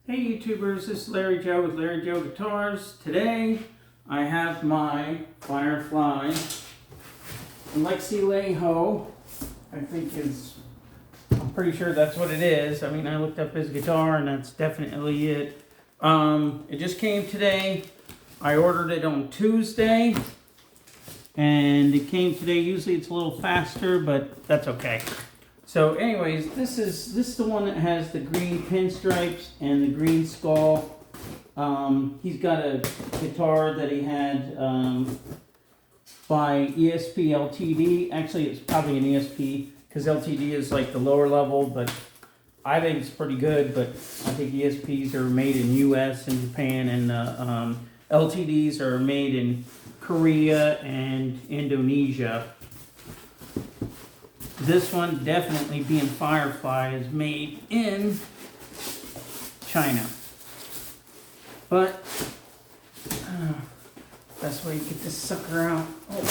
Hey YouTubers, this is Larry Joe with Larry Joe Guitars. Today I have my Firefly Alexi Laiho. I'm pretty sure that's what it is. I mean, I looked up his guitar and that's definitely it. It just came today. I ordered it on Tuesday and it came today. Usually it's a little faster, but that's okay. So anyways, this is the one that has the green pinstripes and the green skull. He's got a guitar that he had by ESP LTD. Actually, it's probably an ESP because LTD is like the lower level, but I think it's pretty good. But I think ESPs are made in US and Japan, and LTDs are made in Korea and Indonesia. This one, definitely being Firefly, is made in China. But, best way to get this sucker out. Oh.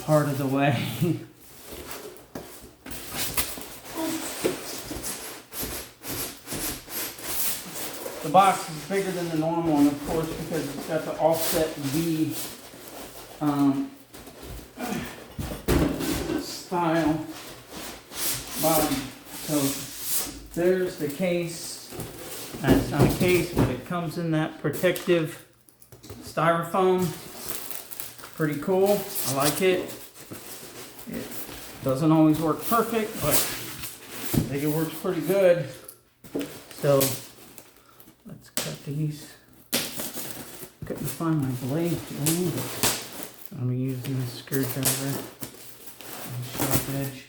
Part of the way. The box is bigger than the normal one, of course, because it's got the offset V style body. So there's the case. It's not a case, but it comes in that protective styrofoam. Pretty cool. I like it. It doesn't always work perfect, but I think it works pretty good. So let's cut these. Couldn't find my blade today, but I'm using this screwdriver and sharp edge.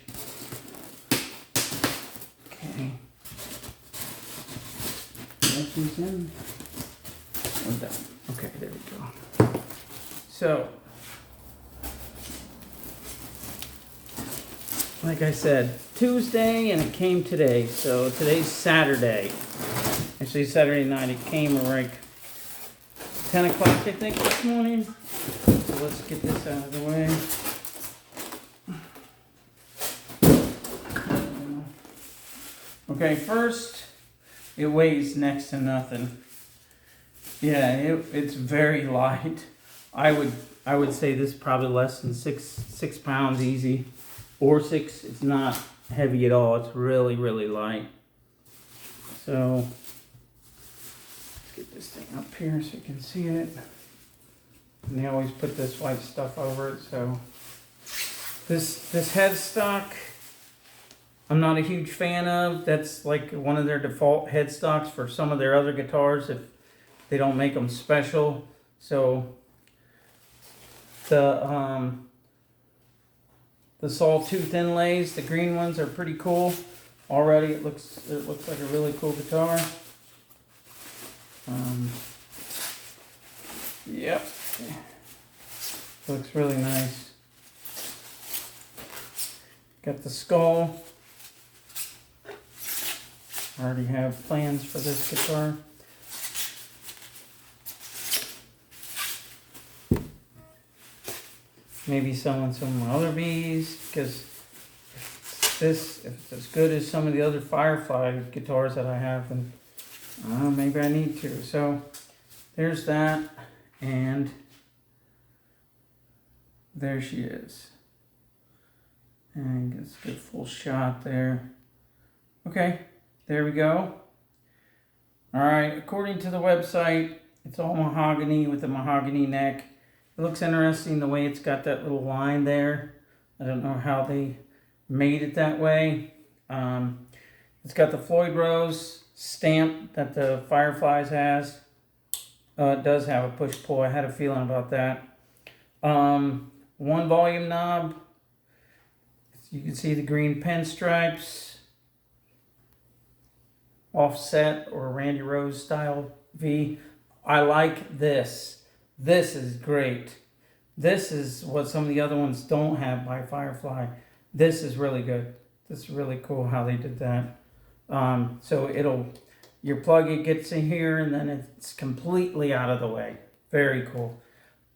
Okay. Let these in. We're done. Okay, there we go. So, like I said, Tuesday and it came today. So today's Saturday. Actually, Saturday night. It came like 10 o'clock, I think, this morning. So let's get this out of the way. Okay, first, it weighs next to nothing. Yeah, it's very light. I would say this is probably less than six pounds easy, or 6. It's not heavy at all. It's really, really light. So get this thing up here so you can see it. And they always put this white stuff over it. So this headstock, I'm not a huge fan of. That's like one of their default headstocks for some of their other guitars if they don't make them special. So the sawtooth inlays, the green ones, are pretty cool. Already it looks like a really cool guitar. Yep, looks really nice. Got the skull. I already have plans for this guitar. Maybe selling some of my other V's, because if it's as good as some of the other Firefly guitars that I have, then maybe I need to. So there's that, and there she is. And let's get a full shot there. Okay, there we go. All right, according to the website, it's all mahogany with a mahogany neck. It looks interesting the way it's got that little line there. I don't know how they made it that way. It's got the Floyd Rose stamp that the Fireflies has. It does have a push-pull. I had a feeling about that. One volume knob. You can see the green pinstripes. Offset or Randy Rose style V. I like this. This is great. This is what some of the other ones don't have by Firefly. This is really good. This is really cool how they did that. So your plug, it gets in here and then it's completely out of the way. Very cool.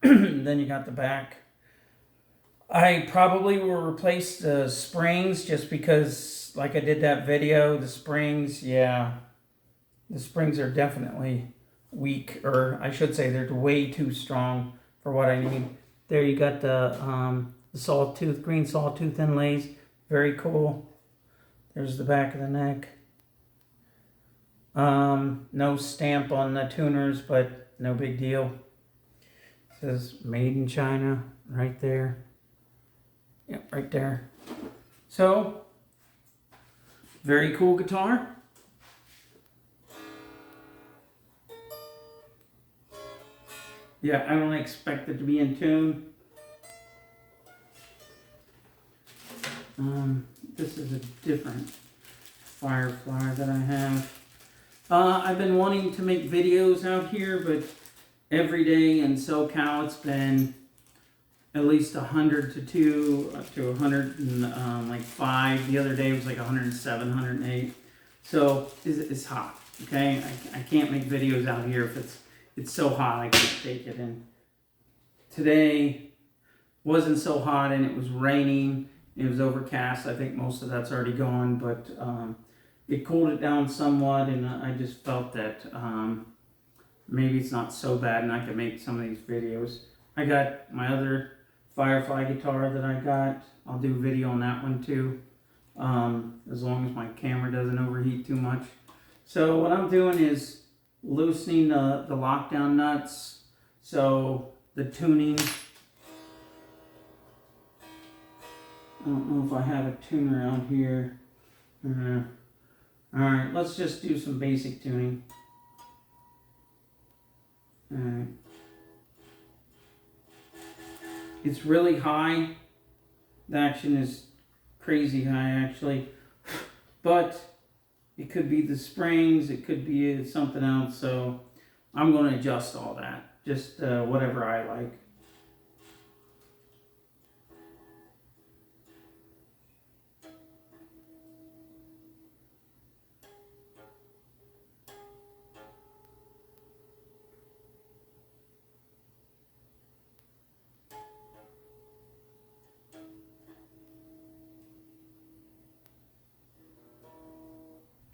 Then you got the back. I probably will replace the springs just because, like I did that video, the springs, yeah, the springs are definitely weak, or I should say they're way too strong for what I need. There you got the sawtooth, green sawtooth inlays, very cool. There's the back of the neck. No stamp on the tuners, but no big deal. It says made in China right there. Yep, right there. So, very cool guitar. Yeah, I don't expect it to be in tune. This is a different Firefly that I have. I've been wanting to make videos out here, but every day in SoCal it's been at least 100 to 2 up to 105. The other day was like 107, 108. So it's hot. Okay, I can't make videos out here if it's so hot I can't take it. And today wasn't so hot and it was raining. It was overcast. I think most of that's already gone, but it cooled it down somewhat, and I just felt that maybe it's not so bad and I could make some of these videos. I got my other Firefly guitar that I got. I'll do a video on that one too, as long as my camera doesn't overheat too much. So what I'm doing is loosening the lockdown nuts, so the tuning. I don't know if I have a tuner out here. Alright, let's just do some basic tuning. Alright. It's really high. The action is crazy high actually. But it could be the springs, it could be something else, so I'm going to adjust all that. Just whatever I like.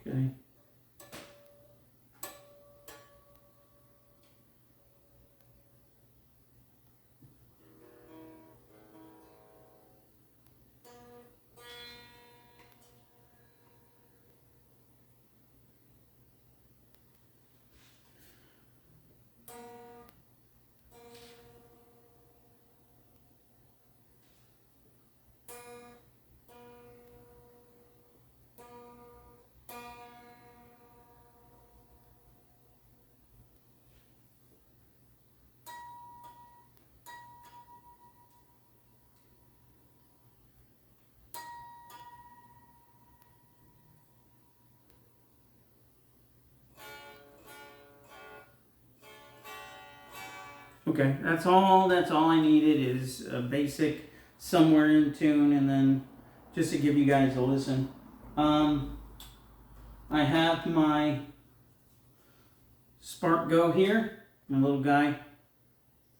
Okay. Okay, that's all I needed is a basic somewhere in tune, and then just to give you guys a listen. I have my Spark Go here, my little guy.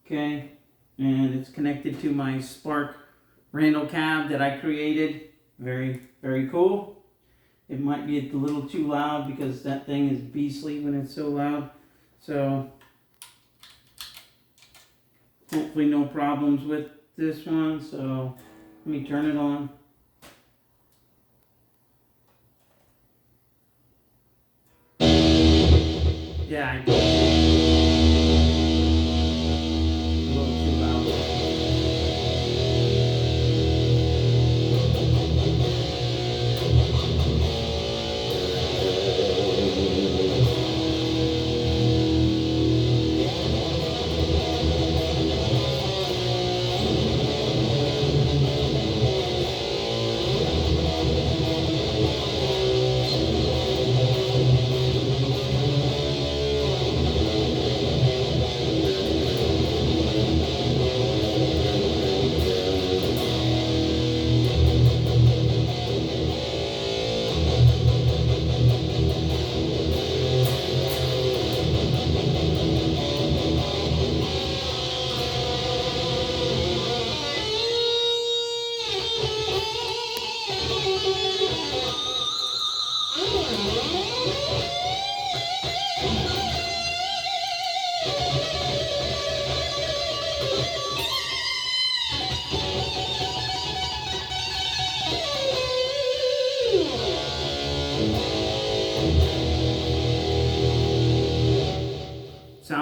Okay, and it's connected to my Spark Randall cab that I created. Very, very cool. It might be a little too loud because that thing is beastly when it's so loud. So hopefully no problems with this one, so let me turn it on. Yeah, I do. A little too loud.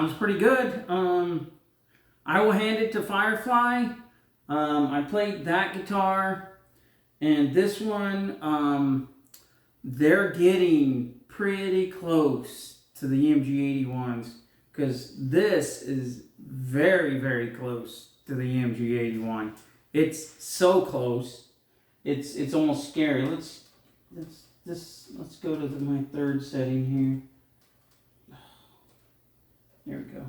sounds pretty good. I will hand it to Firefly. I played that guitar, and this one, they're getting pretty close to the EMG 81s, because this is very, very close to the EMG 81. It's so close. It's almost scary. Let's go to my third setting here. There we go.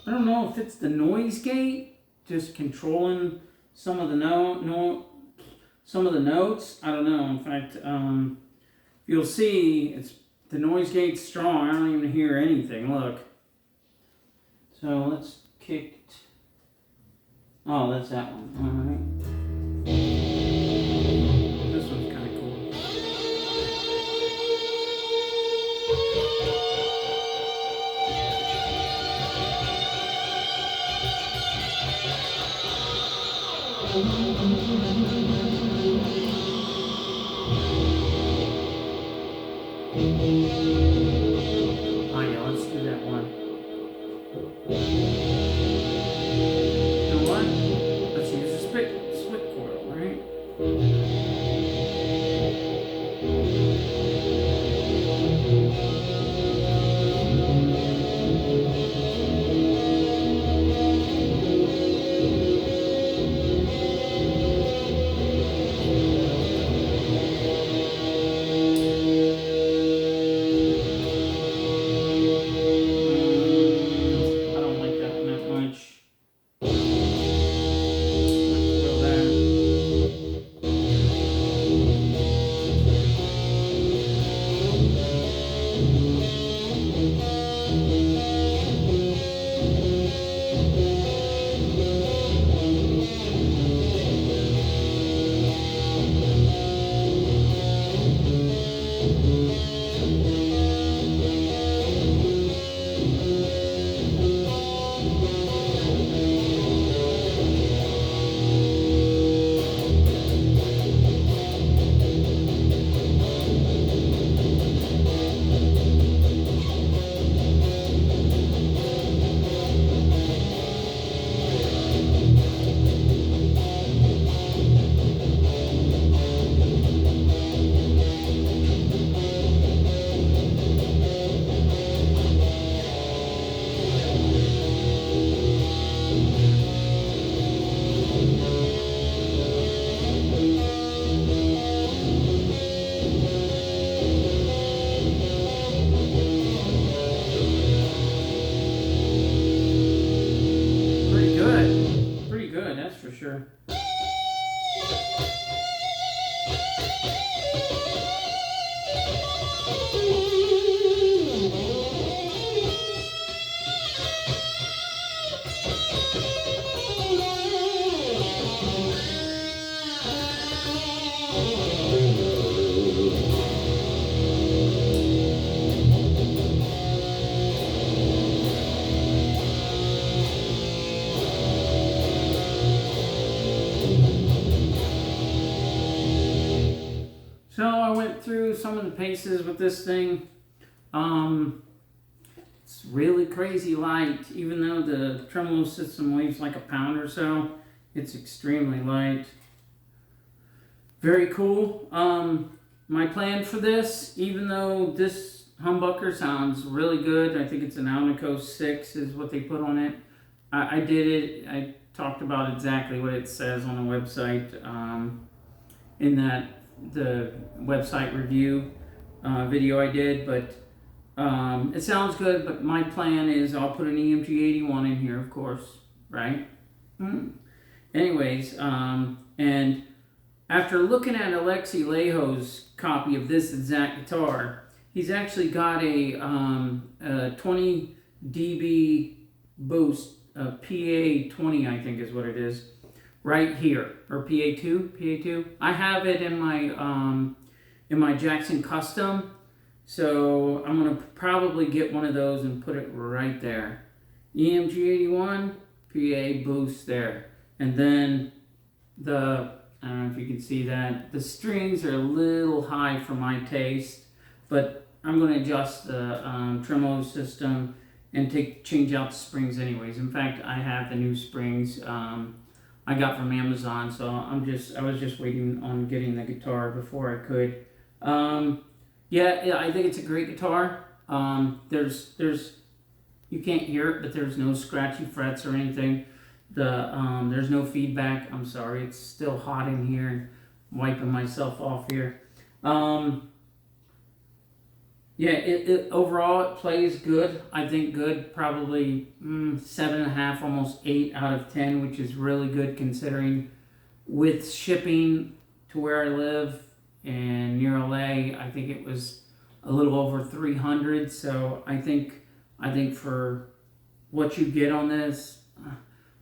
I don't know if it's the noise gate just controlling some of the some of the notes. I don't know. In fact, you'll see the noise gate's strong. I don't even hear anything. Look. So let's kick. Oh, that's that one. All right. This one's kind of cool. Oh yeah, let's do that one. You know what? Let's use a split coil, right? So I went through some of the paces with this thing. It's really crazy light, even though the tremolo system weighs like a pound or so. It's extremely light. Very cool. My plan for this, even though this humbucker sounds really good, I think it's an Alnico 6 is what they put on it. I did it. I talked about exactly what it says on the website in the website review video I did, but it sounds good. But my plan is I'll put an EMG 81 in here, of course, right? Anyways, and after looking at Alexi Laiho's copy of this exact guitar, he's actually got a 20 dB boost, PA20 I think is what it is, right here, or PA2. I have it in my Jackson Custom, so I'm gonna probably get one of those and put it right there. EMG 81, PA boost there, and then I don't know if you can see that. The strings are a little high for my taste, but I'm going to adjust the tremolo system and change out the springs anyways. In fact, I have the new springs I got from Amazon, so I was just waiting on getting the guitar before I could. Yeah, I think it's a great guitar. There's you can't hear it, but there's no scratchy frets or anything. There's no feedback. I'm sorry, it's still hot in here and I'm wiping myself off here. Yeah, overall it plays good. I think good, probably 7.5, almost 8 out of 10, which is really good considering with shipping to where I live and near LA. I think it was a little over 300. So I think for what you get on this.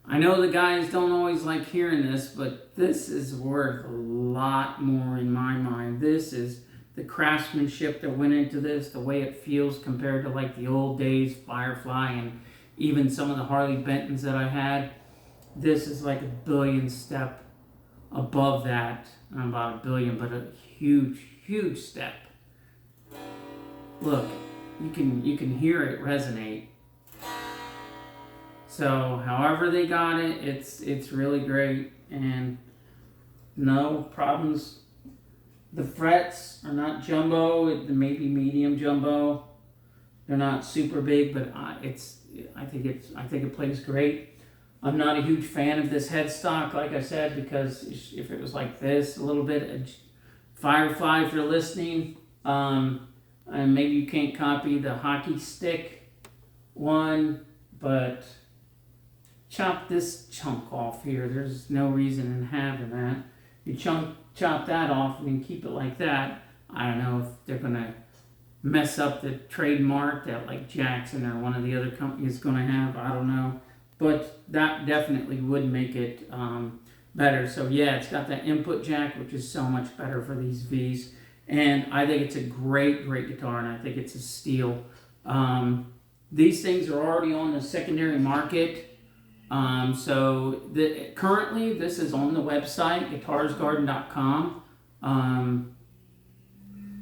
I know the guys don't always like hearing this, but this is worth a lot more in my mind. This is the craftsmanship that went into this, the way it feels compared to like the old days, Firefly, and even some of the Harley Bentons that I had. This is like a billion step above that. Not about a billion, but a huge, huge step. Look, you can hear it resonate. So, however they got it, it's really great, and no problems. The frets are not jumbo; they may be medium jumbo. They're not super big, but I think it plays great. I'm not a huge fan of this headstock, like I said, because if it was like this, a little bit Firefly, if you're listening, and maybe you can't copy the hockey stick one, but chop this chunk off here. There's no reason in having that. You chop that off and then keep it like that. I don't know if they're gonna mess up the trademark that like Jackson or one of the other companies is gonna have. I don't know, but that definitely would make it better. So yeah, it's got that input jack, which is so much better for these Vs, and I think it's a great guitar, and I think it's a steal. These things are already on the secondary market. So currently this is on the website, guitarsgarden.com.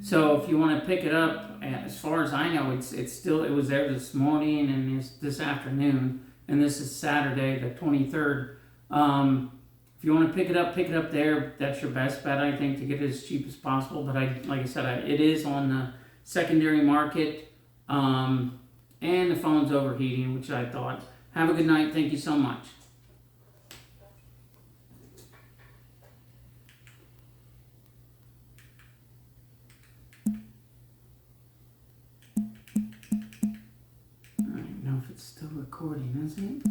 So if you want to pick it up, as far as I know, it was there this morning and this afternoon, and this is Saturday the 23rd. If you want to pick it up there. That's your best bet, I think, to get it as cheap as possible. But like I said, it is on the secondary market, and the phone's overheating, which I thought. Have a good night. Thank you so much. I don't know if it's still recording, is it?